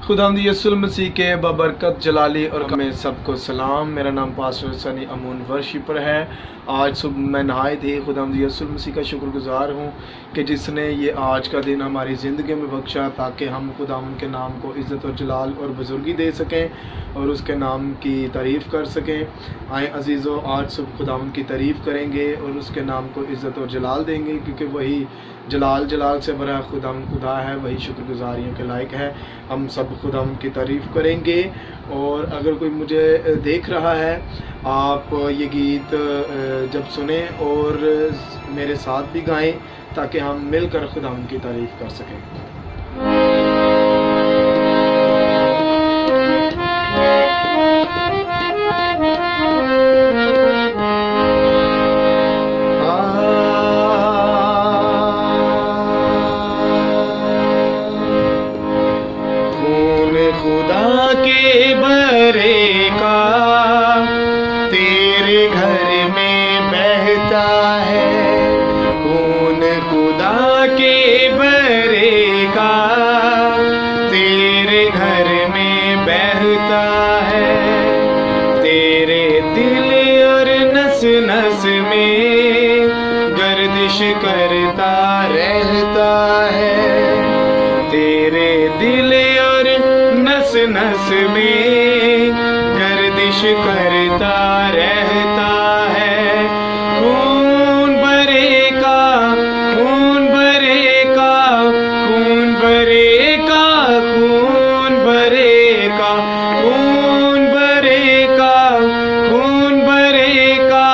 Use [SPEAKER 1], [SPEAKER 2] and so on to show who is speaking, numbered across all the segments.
[SPEAKER 1] खुदावंद यीशु मसीह के बबरकत जलाली और में सबको सलाम। मेरा नाम पास्टर सनी अमून वर्शिपर है। आज सुबह मैं नहायत ही खुदावंद यीशु मसीह का शुक्रगुजार हूँ कि जिसने ये आज का दिन हमारी ज़िंदगी में बख्शा ताकि हम खुदावंद के नाम को इज़्ज़त और जलाल और बुजुर्गी दे सकें और उसके नाम की तारीफ़ कर सकें। आए अजीज़ों, आज सुबह खुदावंद की तारीफ़ करेंगे और उसके नाम को इज़्ज़त और जलाल देंगे, क्योंकि वही जलाल से भरा खुदावंद खुदा है, वही शुक्रगुजारियों के लायक है। हम सब खुदावंद की तारीफ़ करेंगे। और अगर कोई मुझे देख रहा है, आप ये गीत जब सुने और मेरे साथ भी गाएं ताकि हम मिलकर खुदावंद की तारीफ़ कर सकें। खुदा के बरे का तेरे घर में बहता है, खून खुदा के बरे का तेरे घर में बहता है। तेरे दिल और नस नस में गर्दिश करता रहता है। तेरे दिल नस नस में गर्दिश करता रहता है। खून भरे का खून भरे का खून भरे का खून भरे का खून भरे का खून भरे का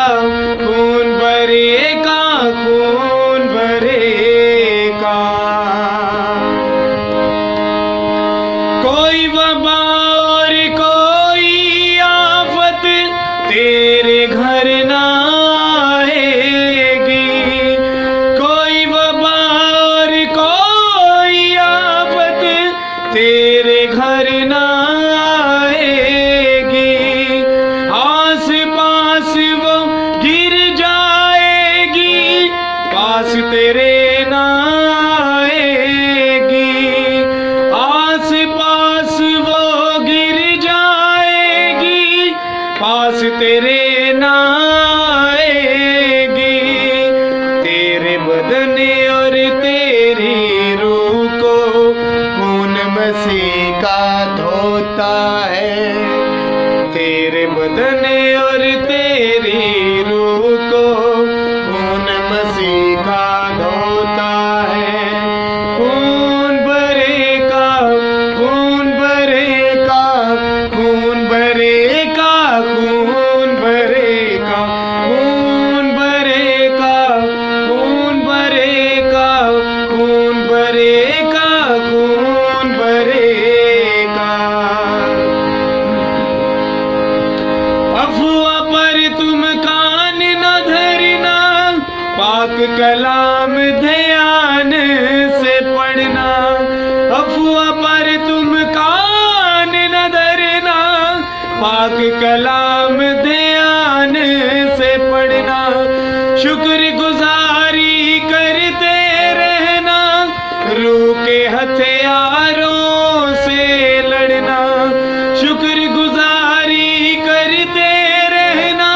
[SPEAKER 1] खून भरे का खून भरे का। कोई वबा और कोई आफत तेरे घर ना आएगी। कोई वबा और कोई आफत तेरे घर ना आएगी। आस पास वो गिर जाएगी, पास तेरे ना पास तेरे ना आएगी। तेरे बदन और तेरी रूह को खून मसीह का धोता है। तेरे बदन और तेरी रूह को खून मसीह का धोता है। खून भरे का खून भरे का खून भरे का खून भरे का खून भरे का खून भरे का खून भरे का खून भरे का। अफवाह पर तुम कान न धरना, पाक कलाम ध्यान से पढ़ना। अफवाह पर तुम कान न धरना, पाक कलाम ध्यान से पढ़ना। शुक्र गुजारी करते रहना, रूह के हथियारों से लड़ना। शुक्र गुजारी करते रहना,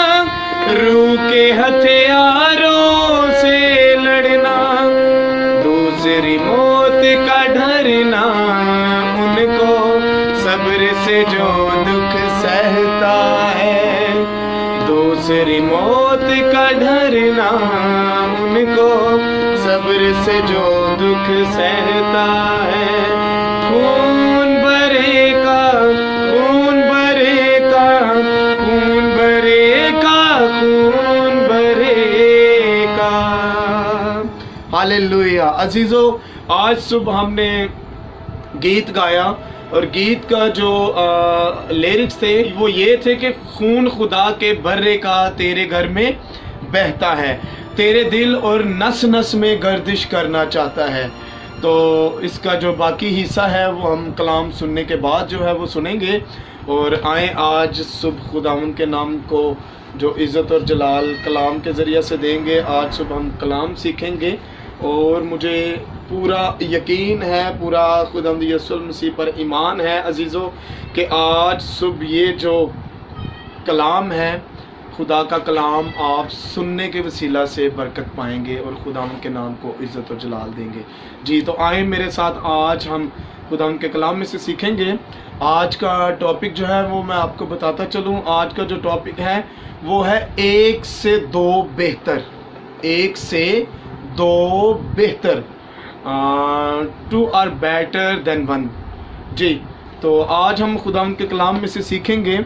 [SPEAKER 1] रूह के हथियारों से लड़ना। दूसरी मौत का डरना उनको सब्र से जो दुख सहता है। दूसरी मौत का डरना उनको सब्र से जो दुख सहता है। खून भरे का खून भरे का खून भरे का खून भरे का। हालेलुया। अजीजों, आज सुबह हमने गीत गाया और गीत का जो लिरिक्स थे वो ये थे कि खून खुदा के बर्रे का तेरे घर में बहता है, तेरे दिल और नस नस में गर्दिश करना चाहता है। तो इसका जो बाकी हिस्सा है वो हम कलाम सुनने के बाद जो है वो सुनेंगे। और आए आज सुबह खुदावंद के नाम को जो इज़्ज़त और जलाल कलाम के ज़रिए से देंगे। आज सुबह हम कलाम सीखेंगे اور مجھے پورا یقین ہے، پورا خداوند یسوع مسیح پر ایمان ہے عزیزوں کہ آج صبح یہ جو کلام ہے، خدا کا کلام آپ سننے کے وسیلہ سے برکت پائیں گے اور خداوند کے نام کو عزت و جلال دیں گے۔ جی تو آئیں میرے ساتھ، آج ہم خداوند کے کلام میں سے سیکھیں گے۔ آج کا ٹاپک جو ہے وہ میں آپ کو بتاتا چلوں۔ آج کا جو ٹاپک ہے وہ ہے ایک سے دو بہتر، ایک سے دو بہتر، two are better than one. جی تو آج ہم خداوند کے کلام میں سے سیکھیں گے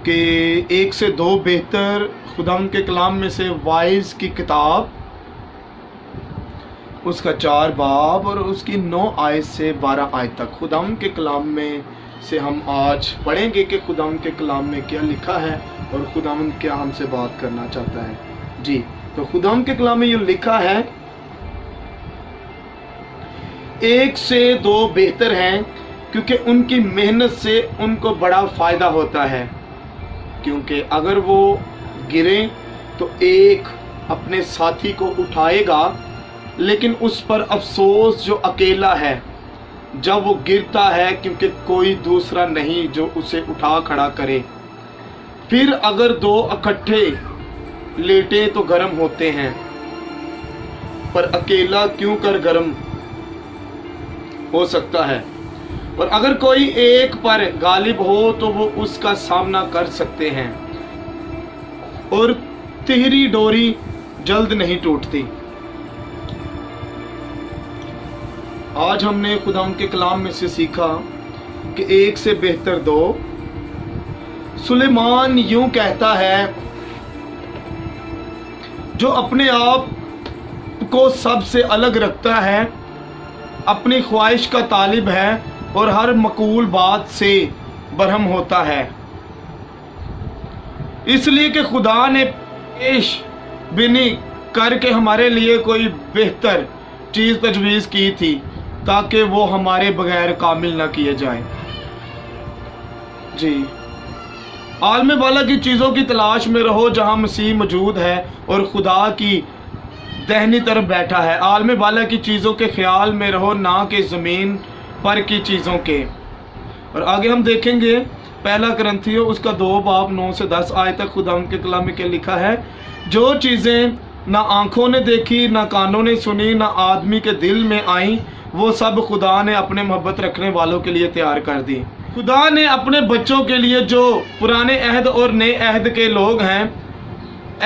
[SPEAKER 1] کہ ایک سے دو بہتر، خداوند کے کلام میں سے وائز کی کتاب، اس کا 4 باب اور اس کی 9 آیت سے 12 آیت تک خداوند کے کلام میں سے ہم آج پڑھیں گے کہ خداوند کے کلام میں کیا لکھا ہے اور خداوند کیا ہم سے بات کرنا چاہتا ہے۔ جی تو خداوند کے کلام میں یہ لکھا ہے، ایک سے دو بہتر ہیں کیونکہ ان کی محنت سے ان کو بڑا فائدہ ہوتا ہے، کیونکہ اگر وہ گریں تو ایک اپنے ساتھی کو اٹھائے گا، لیکن اس پر افسوس جو اکیلا ہے جب وہ گرتا ہے، کیونکہ کوئی دوسرا نہیں جو اسے اٹھا کھڑا کرے۔ پھر اگر دو اکٹھے لیٹے تو گرم ہوتے ہیں، پر اکیلا کیوں کر گرم ہو سکتا ہے، اور اگر کوئی ایک پر غالب ہو تو وہ اس کا سامنا کر سکتے ہیں، اور تہری ڈوری جلد نہیں ٹوٹتی۔ آج ہم نے خداوند کے کلام میں سے سیکھا کہ ایک سے بہتر دو۔ سلیمان یوں کہتا ہے، جو اپنے آپ کو سب سے الگ رکھتا ہے، اپنی خواہش کا طالب ہے اور ہر معقول بات سے برہم ہوتا ہے، اس لیے کہ خدا نے پیش بینی کر کے ہمارے لیے کوئی بہتر چیز تجویز کی تھی تاکہ وہ ہمارے بغیر کامل نہ کیے جائیں۔ جی عالم بالا کی چیزوں کی تلاش میں رہو جہاں مسیح موجود ہے اور خدا کی دہنی طرف بیٹھا ہے۔ عالم بالا کی چیزوں کے خیال میں رہو، نہ کہ زمین پر کی چیزوں کے۔ اور آگے ہم دیکھیں گے پہلا کرنتھیوں اس کا 2 باب 9 سے 10 آیت تک خداوند کے کلام میں کیا لکھا ہے۔ جو چیزیں نہ آنکھوں نے دیکھی، نہ کانوں نے سنی، نہ آدمی کے دل میں آئیں، وہ سب خدا نے اپنے محبت رکھنے والوں کے لیے تیار کر دی۔ خدا نے اپنے بچوں کے لیے جو پرانے عہد اور نئے عہد کے لوگ ہیں،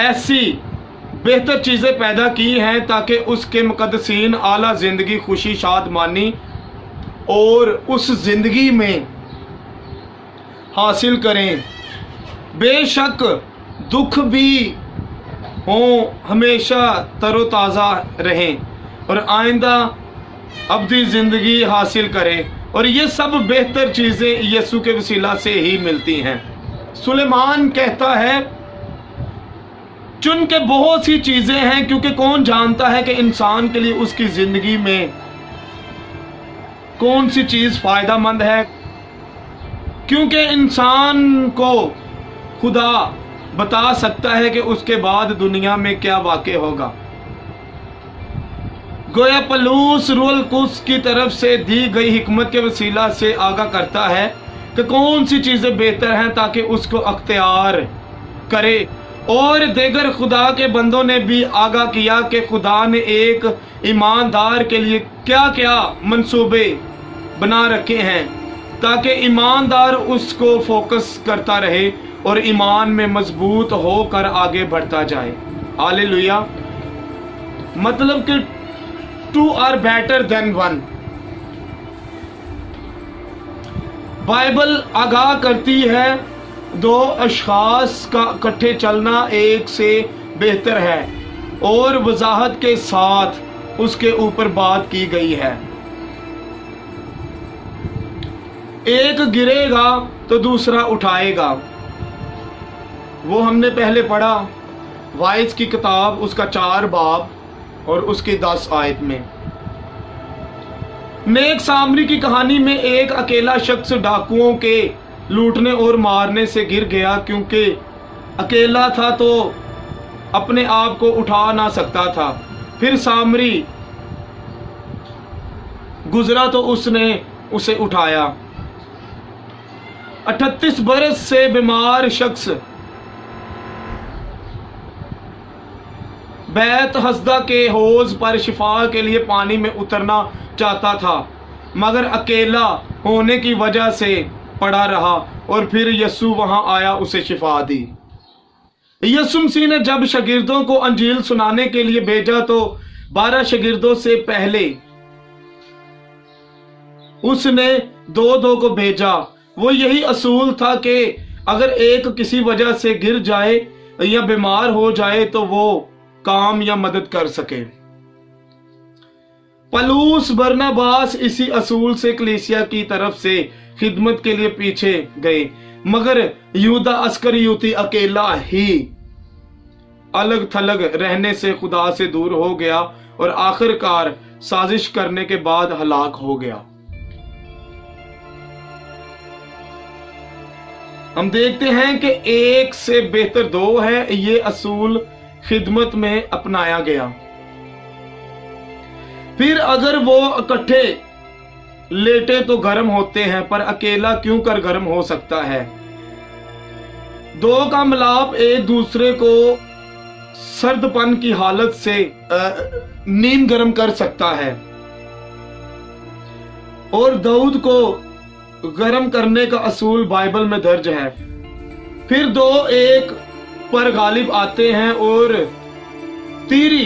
[SPEAKER 1] ایسی بہتر چیزیں پیدا کی ہیں تاکہ اس کے مقدسین اعلیٰ زندگی، خوشی، شادمانی اور اس زندگی میں حاصل کریں۔ بے شک دکھ بھی ہوں، ہمیشہ تر و تازہ رہیں اور آئندہ ابدی زندگی حاصل کریں، اور یہ سب بہتر چیزیں یسوع کے وسیلہ سے ہی ملتی ہیں۔ سلیمان کہتا ہے، چن کے بہت سی چیزیں ہیں، کیونکہ کون جانتا ہے کہ انسان کے لیے اس کی زندگی میں کون سی چیز فائدہ مند ہے، کیونکہ انسان کو خدا بتا سکتا ہے کہ اس کے بعد دنیا میں کیا واقع ہوگا۔ گویا پلوس روح القدس کی طرف سے دی گئی حکمت کے وسیلہ سے آگاہ کرتا ہے کہ کون سی چیزیں بہتر ہیں تاکہ اس کو اختیار کرے، اور دیگر خدا کے بندوں نے بھی آگاہ کیا کہ خدا نے ایک ایماندار کے لیے کیا کیا منصوبے بنا رکھے ہیں تاکہ ایماندار اس کو فوکس کرتا رہے اور ایمان میں مضبوط ہو کر آگے بڑھتا جائے۔ ہاللیلویا۔ مطلب کہ 2 are better than 1۔ بائبل آگاہ کرتی ہے 2 اشخاص کا اکٹھے چلنا ایک سے بہتر ہے، اور وضاحت کے ساتھ اس کے اوپر بات کی گئی ہے۔ ایک گرے گا تو دوسرا اٹھائے گا، وہ ہم نے پہلے پڑھا وائز کی کتاب اس کا 4 باب اور اس کی 10 آیت میں۔ نیک سامری کی کہانی میں ایک اکیلا شخص ڈاکوؤں کے لوٹنے اور مارنے سے گر گیا، کیونکہ اکیلا تھا تو اپنے آپ کو اٹھا نہ سکتا تھا۔ پھر سامری गुजरा तो उसने उसे उठाया। 38 बरस से बीमार शख्स बैत हस्दा के हौज पर शिफा के लिए पानी में उतरना चाहता था, मगर अकेला होने की वजह से पड़ा रहा और फिर यस्सु वहां आया, उसे शिफा दी। यस्सु मसीह ने जब शागिर्दों को अंजील सुनाने के लिए भेजा तो 12 शागिर्दों से पहले उसने 2-2 को भेजा। वो यही असूल था कि अगर एक किसी वजह से गिर जाए या बीमार हो जाए तो वो काम या मदद कर सके। पलूस बरनबास इसी असूल से कलीसिया की तरफ से खिदमत के लिए पीछे गए, मगर यहूदा अस्करियोती अकेला ही अलग थलग रहने से खुदा से दूर हो गया और आखिरकार साजिश करने के बाद हलाक हो गया। हम देखते हैं कि एक से बेहतर 2 है, ये असूल खिदमत में अपनाया गया। फिर अगर वो इकट्ठे लेटे तो गर्म होते हैं, पर अकेला क्यों कर गर्म हो सकता है? 2 का मिलाप एक दूसरे को सर्दपन की हालत से नीम गर्म कर सकता है और दाऊद को गर्म करने का असूल बाइबल में दर्ज है। फिर 2 एक पर गालिब आते हैं और तीरी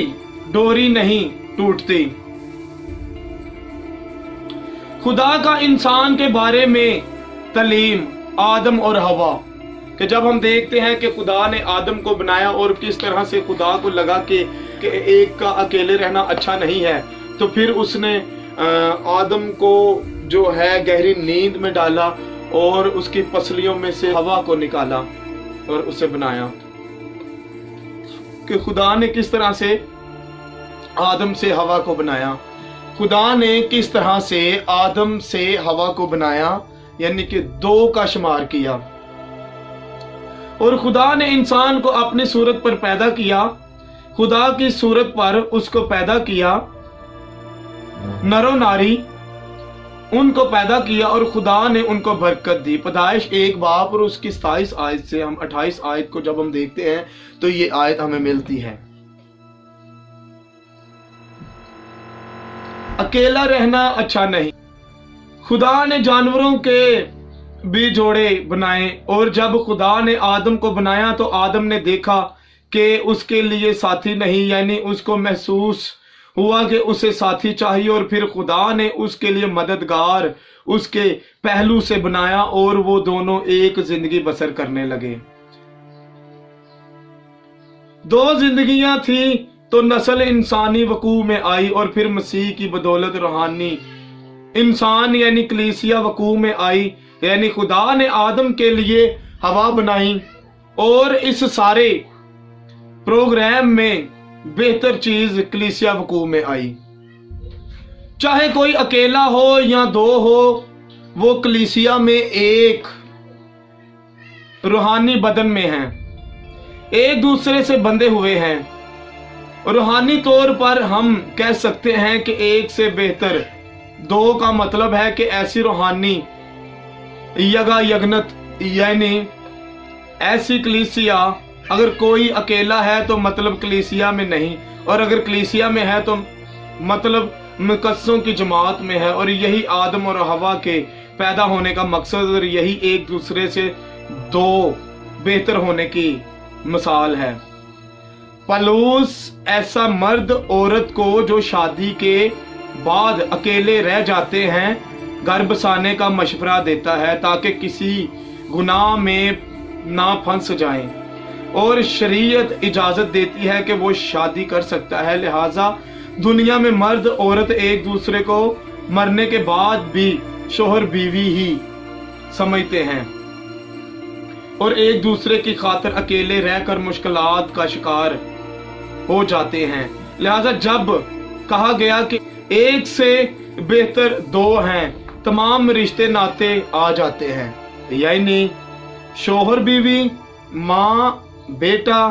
[SPEAKER 1] डोरी नहीं टूटती। खुदा का इंसान के बारे में तलीम आदम और हवा कि जब हम देखते हैं कि खुदा ने आदम को बनाया और किस तरह से खुदा को लगा कि एक का अकेले रहना अच्छा नहीं है, तो फिर उसने आदम को जो है गहरी नींद में डाला और उसकी पसलियों में से हवा को निकाला और उसे बनाया। कि खुदा ने किस तरह से आदम से हवा को बनाया, खुदा ने किस तरह से आदम से हवा को बनाया, यानी कि 2 का शुमार किया। और खुदा ने इंसान को अपनी सूरत पर पैदा किया, खुदा की सूरत पर उसको पैदा किया, नरो नारी उनको पैदा किया और खुदा ने उनको बरकत दी। पैदाइश 1 बाब और उसकी 27 आयत से हम 28 आयत को जब हम देखते हैं तो ये आयत हमें मिलती है। अकेला रहना अच्छा नहीं। खुदा ने जानवरों के भी जोड़े बनाए और जब खुदा ने आदम को बनाया तो आदम ने देखा कि उसके लिए साथी नहीं, यानी उसको महसूस हुआ कि उसे साथी चाहिए और फिर खुदा ने उसके लिए मददगार उसके पहलू से बनाया और वो दोनों एक जिंदगी बसर करने लगे। 2 जिंदगियां थी तो नस्ल इंसानी वकू में आई और फिर मसीह की बदौलत रूहानी इंसान यानी कलीसिया वकू में आई, यानी खुदा ने आदम के लिए हवा बनाई और इस सारे प्रोग्राम में बेहतर चीज कलीसिया वकू में आई। चाहे कोई अकेला हो या 2 हो, वो कलीसिया में एक रूहानी बदन में हैं, एक दूसरे से बंधे हुए हैं। रूहानी तौर पर हम कह सकते हैं कि एक से बेहतर 2 का मतलब है कि ऐसी रूहानी यगा यगनत, यानी ऐसी कलीसिया अगर कोई अकेला है तो मतलब कलीसिया में नहीं, और अगर कलीसिया में है तो मतलब मुकद्दसों की जमात में है। और यही आदम और हवा के पैदा होने का मकसद और यही एक दूसरे से 2 बेहतर होने की मिसाल है। पलूस ऐसा मर्द औरत को जो शादी के बाद अकेले रह जाते हैं घर बसाने का मशवरा देता है ताकि किसी गुनाह में ना फंस जाएं, और शरीयत इजाजत देती है कि वो शादी कर सकता है। लिहाजा दुनिया में मर्द औरत एक दूसरे को मरने के बाद भी शोहर बीवी ही समझते हैं और एक दूसरे की खातिर अकेले रहकर मुश्किलात का शिकार हो जाते हैं। लिहाजा जब कहा गया कि एक से बेहतर 2 हैं, तमाम रिश्ते नाते आ जाते हैं, यानी शोहर बीवी, माँ बेटा,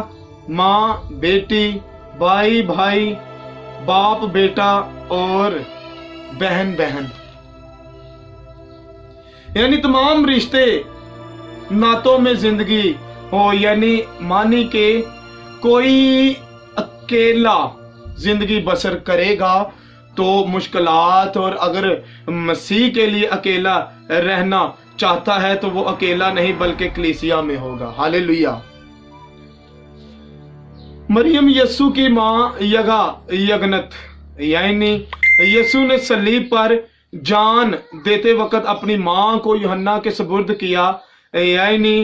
[SPEAKER 1] माँ बेटी, भाई भाई, बाप बेटा और बहन बहन, यानी तमाम रिश्ते नातों में जिंदगी हो, यानी मानी के कोई अकेला जिंदगी बसर करेगा तो मुश्किलात, और अगर मसीह के लिए अकेला रहना चाहता है तो वो अकेला नहीं बल्कि कलीसिया में होगा। हालेलुया। मरियम यस्सु की माँ यगनत, यानी यस्सु ने सलीब पर जान देते वक्त अपनी माँ को यूहन्ना के सुपुर्द किया, यानी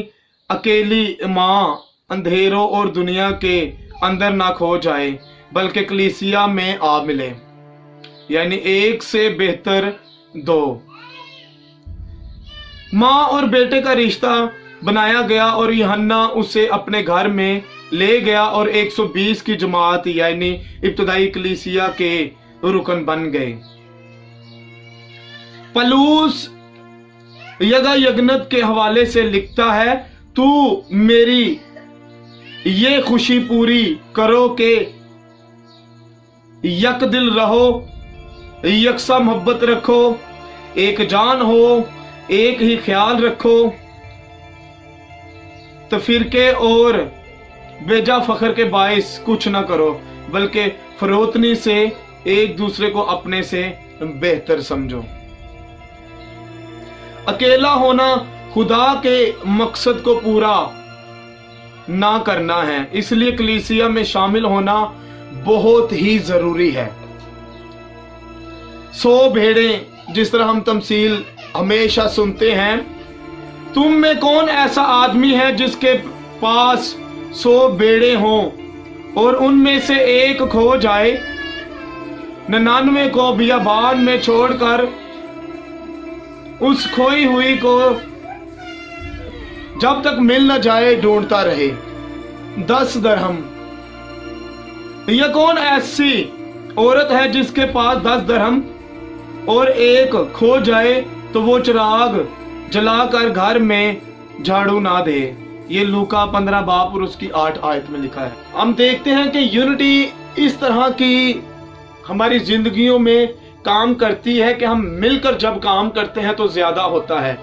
[SPEAKER 1] अकेली माँ अंधेरों और दुनिया के अंदर ना खो जाए बल्कि कलीसिया में आ मिले, यानी एक से बेहतर दो। माँ और बेटे का रिश्ता बनाया गया और यूहन्ना उसे अपने घर में ले गया और 120 की जमात यानी इब्तदाई कलीसिया के रुकन बन गए। पलूस यगनत के हवाले से लिखता है, तू मेरी ये खुशी पूरी करो कि यक दिल रहो, यकसा मोहब्बत रखो, एक जान हो, एक ही ख्याल रखो, तफिरके और बेजा फखर के बाइस कुछ ना करो बल्कि फरोतनी से एक दूसरे को अपने से बेहतर समझो। अकेला होना खुदा के मकसद को पूरा ना करना है, इसलिए कलीसिया में शामिल होना बहुत ही जरूरी है। 100 भेड़ें, जिस तरह हम तमसील हमेशा सुनते हैं, तुम में कौन ऐसा आदमी है जिसके पास 100 भेड़ें हों और उनमें से एक खो जाए, 99 को बियाबान में छोड़कर उस खोई हुई को जब तक मिल न जाए ढूंढता रहे। 10 दरहम, यह कौन ऐसी औरत है जिसके पास 10 दरहम और एक खो जाए तो वो चिराग जलाकर घर में झाड़ू ना दे। ये लूका 15 बाब और उसकी 8 आयत में लिखा है। हम देखते हैं कि यूनिटी इस तरह की हमारी जिंदगियों में काम करती है कि हम मिलकर जब काम करते हैं तो ज्यादा होता है।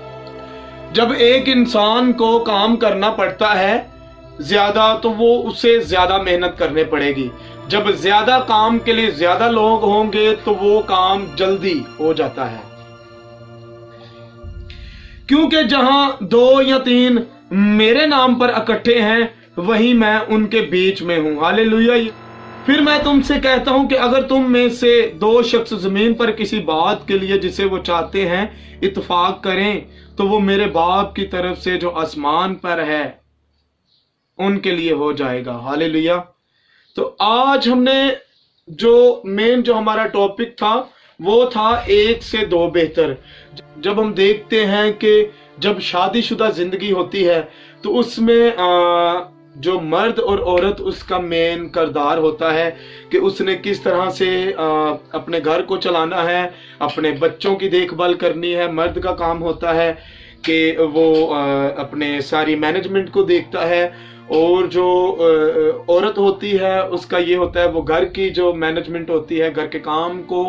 [SPEAKER 1] जब एक इंसान को काम करना पड़ता है ज्यादा तो वो उसे ज्यादा मेहनत करनी पड़ेगी। जब ज्यादा काम के लिए ज्यादा लोग होंगे तो वो काम जल्दी हो जाता है, क्योंकि जहां 2 या 3 मेरे नाम पर इकट्ठे हैं वहीं मैं उनके बीच में हूं। हालेलुया। फिर मैं तुमसे कहता हूं कि अगर तुम में से 2 शख्स जमीन पर किसी बात के लिए जिसे वो चाहते हैं इत्तेफाक करें तो वो मेरे बाप की तरफ से जो आसमान पर है उनके लिए हो जाएगा। हालेलुया। तो आज हमने जो हमारा टॉपिक था वो था 1 से 2 बेहतर। जब हम देखते हैं कि जब शादीशुदा जिंदगी होती है तो उसमें जो मर्द और औरत उसका मेन किरदार होता है कि उसने किस तरह से अपने घर को चलाना है, अपने बच्चों की देखभाल करनी है। मर्द का काम होता है कि वो अपने सारी मैनेजमेंट को देखता है, और जो औरत होती है उसका ये होता है वो घर की जो मैनेजमेंट होती है, घर के काम को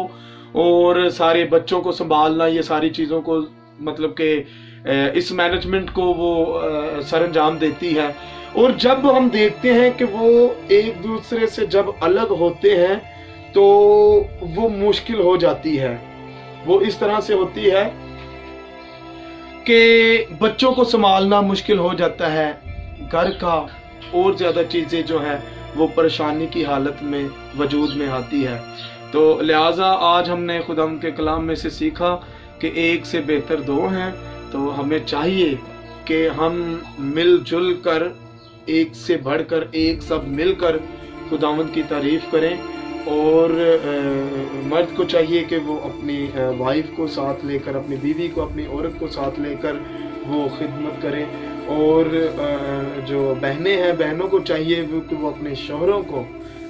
[SPEAKER 1] और सारे बच्चों को संभालना, ये सारी चीज़ों को मतलब कि इस मैनेजमेंट को वो सरंजाम देती है। और जब हम देखते हैं कि वो एक दूसरे से जब अलग होते हैं तो वो मुश्किल हो जाती है। वो इस तरह से होती है कि बच्चों को संभालना मुश्किल हो जाता है, घर का और ज़्यादा चीज़ें जो है वो परेशानी की हालत में वजूद में आती है। तो लिहाजा आज हमने खुदा के कलाम में से सीखा कि 1 से बेहतर 2 हैं। तो हमें चाहिए कि हम मिलजुल कर, एक से बढ़कर एक, सब मिलकर खुदावंद की तारीफ करें। और मर्द को चाहिए कि वो अपनी वाइफ को साथ लेकर, अपनी बीवी को, अपनी औरत को साथ लेकर वो खिदमत करें। और जो बहनें हैं, बहनों को चाहिए कि वो अपने शौहरों को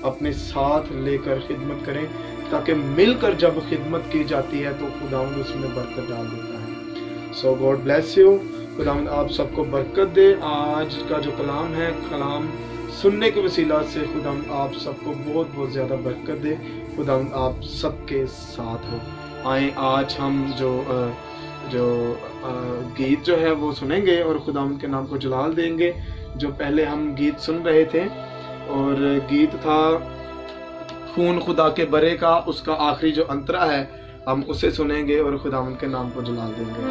[SPEAKER 1] अपने साथ लेकर खिदमत करें, ताकि मिलकर जब खिदमत की जाती है तो खुदावंद उसमें बरकत डाल देता है। सो गॉड ब्लेस यू। खुदावंद आप सबको बरकत दे। आज का जो कलाम है, कलाम सुनने के वसीला से खुदावंद आप सबको बहुत बहुत ज़्यादा बरकत दे। खुदावंद आप सबके साथ हो। آئیں آج ہم جو گیت جو ہے وہ سنیں گے اور خداوند کے نام کو جلال دیں گے. جو پہلے ہم گیت سن رہے تھے اور گیت تھا خون خدا کے برے کا، اس کا آخری جو انترا ہے ہم اسے سنیں گے اور خداوند کے نام کو جلال دیں گے.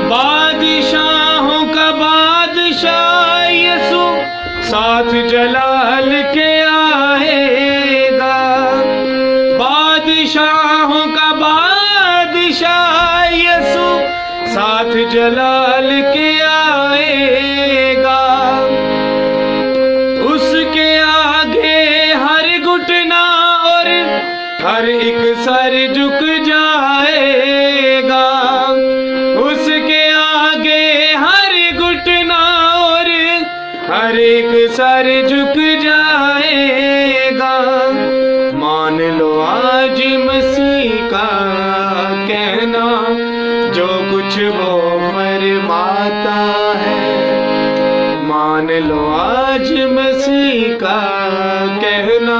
[SPEAKER 1] بادشاہوں کا بادشاہ یسوع ساتھ جلال کے آئے گا. بادشاہوں کا بادشاہ یسوع ساتھ جلال کے آئے گا. اس کے آگے ہر گھٹنا اور ہر ایک سر جھک جائے گا. اس کے آگے ہر گھٹنا اور ہر ایک سر جھک جائے گا. مان لو آج مسیح کا کہنا، جو کچھ وہ فرماتا ہے. مان لو آج مسیح کا کہنا،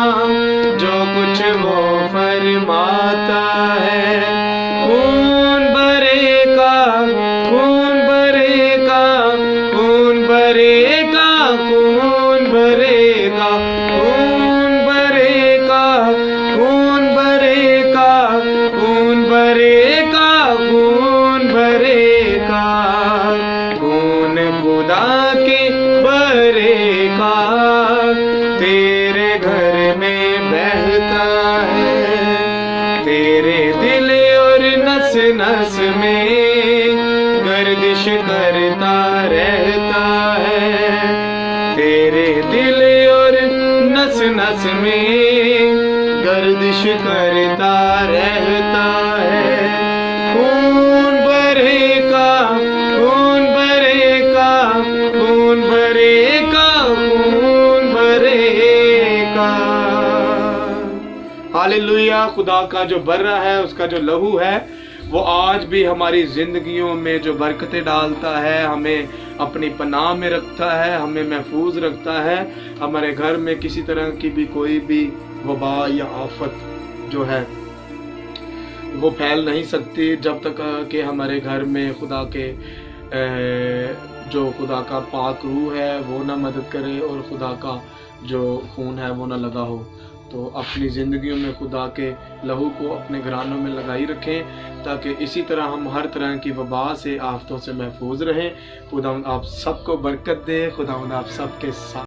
[SPEAKER 1] جو کچھ وہ فرماتا ہے. خون برے کا، خون برے کا، خون برے کا، خون برے کا، خون برے کا، خون برے کا، خون برے کا، خون برے کا، خون خدا کے برے کا تیرے گھر میں بہتا ہے. تیرے دل اور نس نس میں گردش کرتا رہتا ہے. تیرے دل اور نس نس میں گردش کرتا رہتا ہے. خون برے کا، خون برے کا، خون برے کا، خون برے کا. ہاللویا. خدا کا جو برہ ہے، اس کا جو لہو ہے، وہ آج بھی ہماری زندگیوں میں جو برکتیں ڈالتا ہے، ہمیں اپنی پناہ میں رکھتا ہے، ہمیں محفوظ رکھتا ہے. ہمارے گھر میں کسی طرح کی بھی کوئی بھی وبا یا آفت جو ہے وہ پھیل نہیں سکتی جب تک کہ ہمارے گھر میں خدا کے جو خدا کا پاک روح ہے وہ نہ مدد کرے اور خدا کا جو خون ہے وہ نہ لگا ہو. تو اپنی زندگیوں میں خدا کے لہو کو اپنے گھرانوں میں لگائی رکھیں تاکہ اسی طرح ہم ہر طرح کی وبا سے، آفتوں سے محفوظ رہیں. خداوند آپ سب کو برکت دے. خداوند آپ سب کے ساتھ